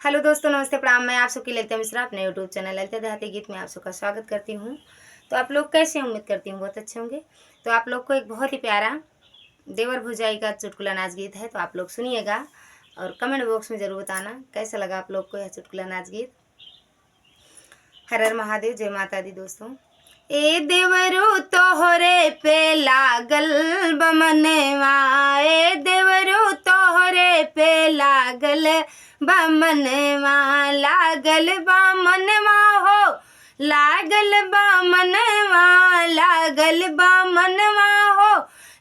Hello दोस्तों, नमस्ते, प्रणाम। मैं आप सबकी ललिता मिश्रा अपने यूट्यूब चैनल ललिता देहाती गीत में आप सबका स्वागत करती हूँ। तो आप लोग कैसे हैं? उम्मीद करती हूँ बहुत अच्छे होंगे। तो आप लोग को एक बहुत ही प्यारा देवर भौजाई का चुटकुला नाच गीत है, तो आप लोग सुनिएगा और कमेंट बॉक्स में ज़रूर बताना कैसा लगा आप लोग को यह चुटकुला नाच गीत। हर हर महादेव, जय माता दी। दोस्तों, ए देवरू तोहरे पे लागल बमनवा, ए देवरू तोहरे पे लागल बमनवा, लागल बमनवा हो, लागल बमनवा, लागल बमनवा हो,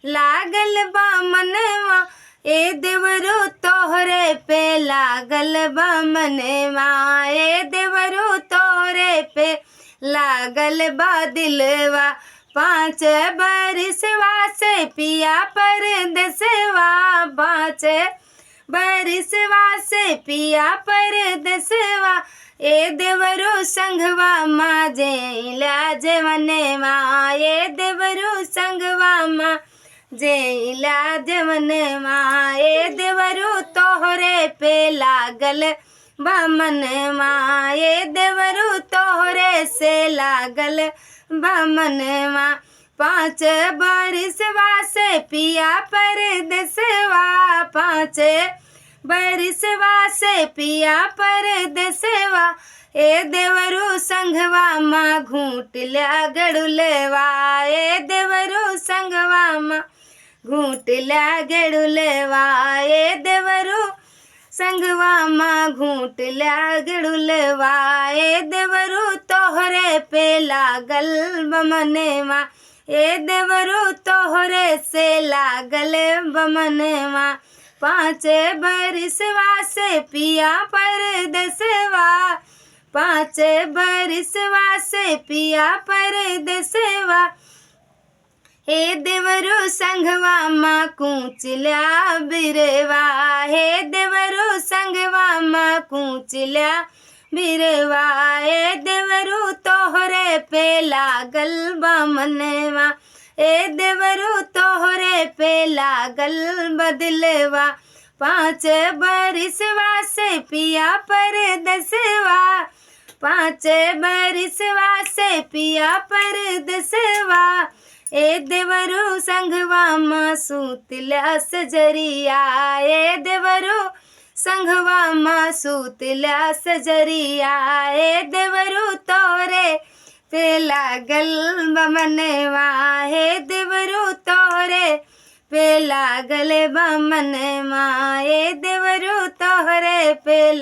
लागल बमनवा, ए देवरू तोहरे पे लागल बमनवा, ए देवरू तोहरे पे लागल बादिलवा, 5 बरिसवा से पिया परदेसवा, 5 बरिसवा से पिया परदेसवा, ए देवरू संघवा माँ जेला जवनवा, ए देवरू संघवा माँ जेला जवनवा, ए देवरू तोहरे पे लागल बमनवा, ए देवरू तोहरे से लागल बमनवा, 5 बरिसवा से पिया परदेसवा, 5 बरिसवा से पिया परदेसवा, ए देवरू संघवा माँ घूटल्या गड़ुलवा, ए देवरू संघवा माँ घूटल्या गड़ुलवा, ए देवरू संगवा माँ घूटल्या गड़ुलवा, ए देवरू तोहरे पे लागल बमनवा, ए देवरू तोहरे से लागल बमनवा, 5 बरिसवा से पिया परदेसवा, 5 बरिसवा से पिया परदेसवा, हे देवरू संघवा माँ कूचल्या बिरवा, हे देवरू संघवा माँ कूचल्या बिरवा, ए देवरू तोहरे पे लागल बमनवा, ए देवरू तोहरे पे लागल बदलवा, 5 बरिसवा से पिया परदेसवा, 5 बरिसवा से पिया परदेसवा, ए देवरू संघवा माँ सूतल्या सजरिया, ए देवरू संघवा माँ सूतल्या सजरिया, ए देवरू तोरे पे लागल बमनवा, हे देवरू तोरे पे लागल बमनवा, ए देवरू तोहरे पे